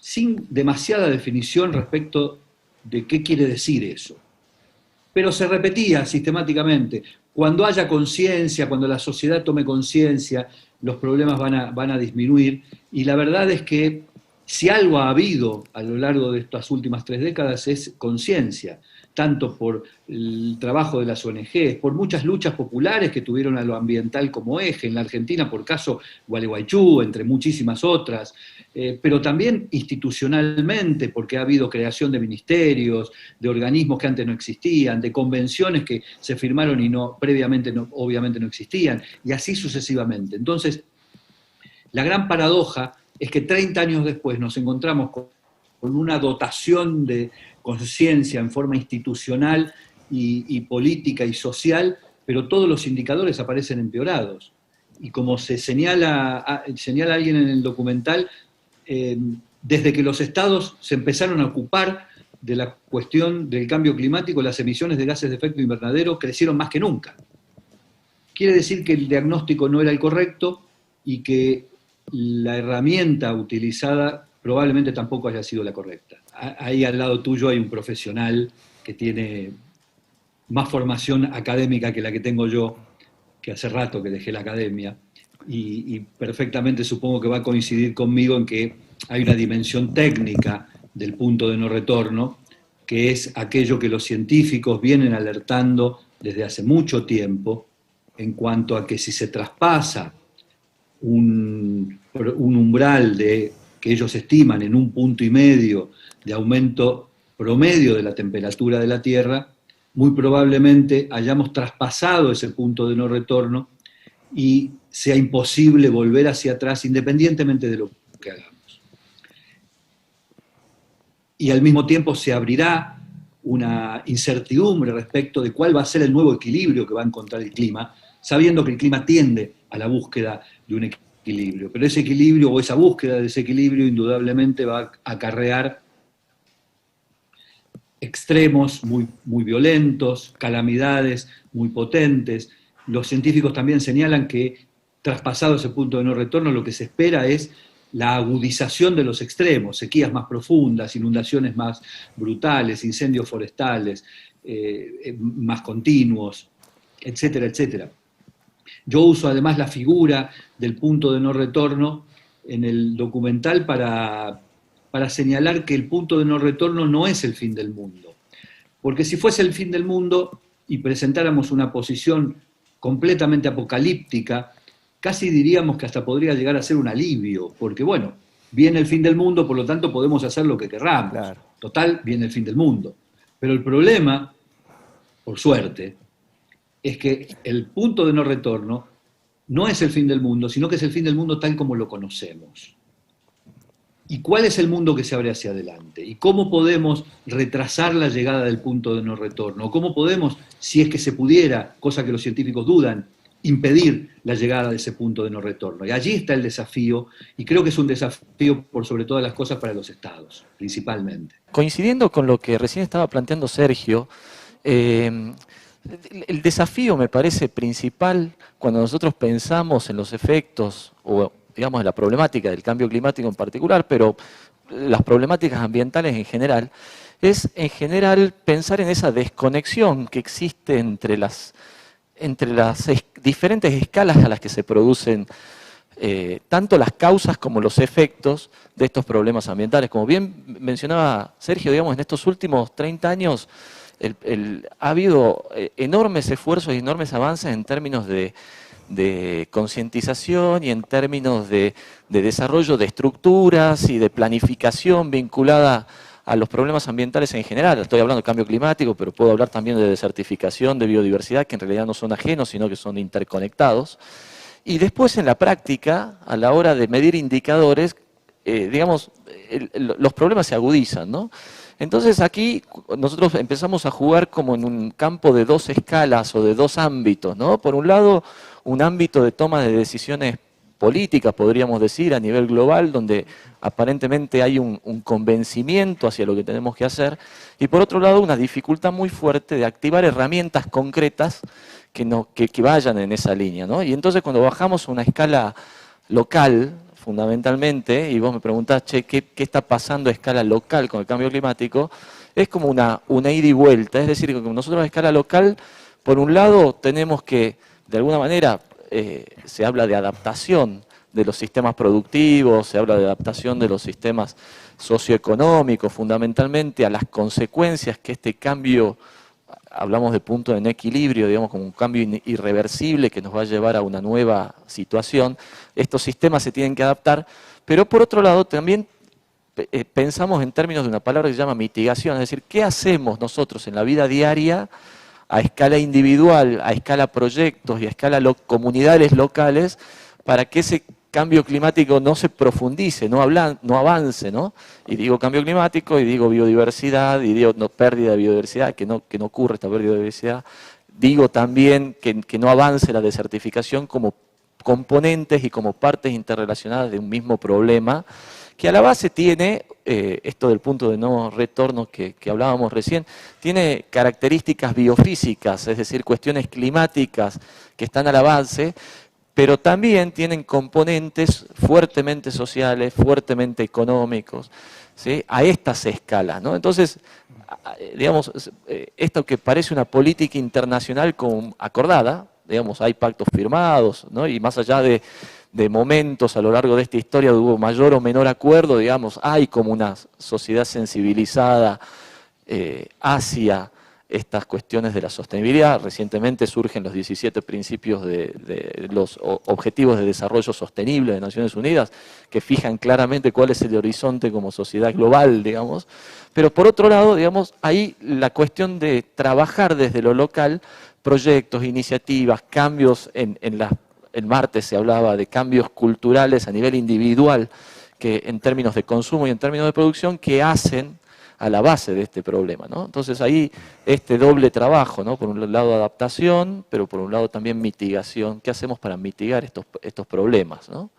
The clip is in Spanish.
sin demasiada definición respecto de qué quiere decir eso. Pero se repetía sistemáticamente. Cuando haya conciencia, cuando la sociedad tome conciencia, los problemas van a disminuir. Y la verdad es que si algo ha habido a lo largo de estas últimas 3 décadas es conciencia, tanto por el trabajo de las ONGs, por muchas luchas populares que tuvieron a lo ambiental como eje, en la Argentina por caso Gualeguaychú, entre muchísimas otras, pero también institucionalmente, porque ha habido creación de ministerios, de organismos que antes no existían, de convenciones que se firmaron y previamente obviamente no existían, y así sucesivamente. Entonces, la gran paradoja es que 30 años después nos encontramos con una dotación de conciencia en forma institucional y política y social, pero todos los indicadores aparecen empeorados. Y como se señala alguien en el documental, desde que los estados se empezaron a ocupar de la cuestión del cambio climático, las emisiones de gases de efecto invernadero crecieron más que nunca. Quiere decir que el diagnóstico no era el correcto y que la herramienta utilizada probablemente tampoco haya sido la correcta. Ahí al lado tuyo hay un profesional que tiene más formación académica que la que tengo yo, que hace rato que dejé la academia, y perfectamente supongo que va a coincidir conmigo en que hay una dimensión técnica del punto de no retorno, que es aquello que los científicos vienen alertando desde hace mucho tiempo, en cuanto a que si se traspasa un umbral que ellos estiman en 1,5 puntos de aumento promedio de la temperatura de la Tierra, muy probablemente hayamos traspasado ese punto de no retorno y sea imposible volver hacia atrás independientemente de lo que hagamos. Y al mismo tiempo se abrirá una incertidumbre respecto de cuál va a ser el nuevo equilibrio que va a encontrar el clima, sabiendo que el clima tiende a la búsqueda de un equilibrio. Pero ese equilibrio o esa búsqueda de ese equilibrio indudablemente va a acarrear extremos muy, muy violentos, calamidades muy potentes. Los científicos también señalan que traspasado ese punto de no retorno lo que se espera es la agudización de los extremos, sequías más profundas, inundaciones más brutales, incendios forestales más continuos, etcétera, etcétera. Yo uso además la figura del punto de no retorno en el documental para señalar que el punto de no retorno no es el fin del mundo. Porque si fuese el fin del mundo y presentáramos una posición completamente apocalíptica, casi diríamos que hasta podría llegar a ser un alivio, porque bueno, viene el fin del mundo, por lo tanto podemos hacer lo que querramos. Claro. Total, viene el fin del mundo. Pero el problema, por suerte, es que el punto de no retorno no es el fin del mundo, sino que es el fin del mundo tal como lo conocemos. ¿Y cuál es el mundo que se abre hacia adelante? ¿Y cómo podemos retrasar la llegada del punto de no retorno? ¿Cómo podemos, si es que se pudiera, cosa que los científicos dudan, impedir la llegada de ese punto de no retorno? Y allí está el desafío, y creo que es un desafío por sobre todas las cosas para los estados, principalmente. Coincidiendo con lo que recién estaba planteando Sergio, el desafío me parece principal cuando nosotros pensamos en los efectos o digamos, en la problemática del cambio climático en particular, pero las problemáticas ambientales en general, es en general pensar en esa desconexión que existe entre las diferentes escalas a las que se producen tanto las causas como los efectos de estos problemas ambientales. Como bien mencionaba Sergio, digamos, en estos últimos 30 años ha habido enormes esfuerzos y enormes avances en términos de concientización y en términos de desarrollo de estructuras y de planificación vinculada a los problemas ambientales en general. Estoy hablando de cambio climático, pero puedo hablar también de desertificación, de biodiversidad, que en realidad no son ajenos, sino que son interconectados. Y después en la práctica, a la hora de medir indicadores, digamos, los problemas se agudizan, ¿no? Entonces aquí nosotros empezamos a jugar como en un campo de 2 escalas o de 2 ámbitos, ¿no? Por un lado, un ámbito de toma de decisiones políticas, podríamos decir, a nivel global, donde aparentemente hay un convencimiento hacia lo que tenemos que hacer, y por otro lado una dificultad muy fuerte de activar herramientas concretas que vayan en esa línea, ¿no? Y entonces cuando bajamos a una escala local, fundamentalmente, y vos me preguntás, che, ¿qué está pasando a escala local con el cambio climático? Es como una ida y vuelta, es decir, que nosotros a escala local, por un lado, tenemos que, de alguna manera, se habla de adaptación de los sistemas productivos, se habla de adaptación de los sistemas socioeconómicos, fundamentalmente a las consecuencias que este cambio, hablamos de punto de no equilibrio, digamos, como un cambio irreversible que nos va a llevar a una nueva situación. Estos sistemas se tienen que adaptar, pero por otro lado también pensamos en términos de una palabra que se llama mitigación, es decir, ¿qué hacemos nosotros en la vida diaria a escala individual, a escala proyectos y a escala comunidades locales para que ese cambio climático no se profundice, no avance, ¿no? Y digo cambio climático, y digo biodiversidad, y digo pérdida de biodiversidad, que no ocurre esta pérdida de biodiversidad. Digo también que no avance la desertificación como componentes y como partes interrelacionadas de un mismo problema, que a la base tiene, esto del punto de no retorno que hablábamos recién, tiene características biofísicas, es decir, cuestiones climáticas que están a la base, pero también tienen componentes fuertemente sociales, fuertemente económicos, ¿sí? A estas escalas, ¿no? Entonces, digamos, esto que parece una política internacional acordada, digamos, hay pactos firmados, ¿no? Y más allá de momentos a lo largo de esta historia hubo mayor o menor acuerdo, digamos, hay como una sociedad sensibilizada hacia estas cuestiones de la sostenibilidad. Recientemente surgen los 17 principios de los Objetivos de Desarrollo Sostenible de Naciones Unidas, que fijan claramente cuál es el horizonte como sociedad global, digamos. Pero por otro lado, digamos, ahí la cuestión de trabajar desde lo local, proyectos, iniciativas, cambios el martes se hablaba de cambios culturales a nivel individual, que en términos de consumo y en términos de producción, que hacen a la base de este problema, ¿no? Entonces ahí este doble trabajo, ¿no? Por un lado adaptación, pero por un lado también mitigación. ¿Qué hacemos para mitigar estos problemas, ¿no?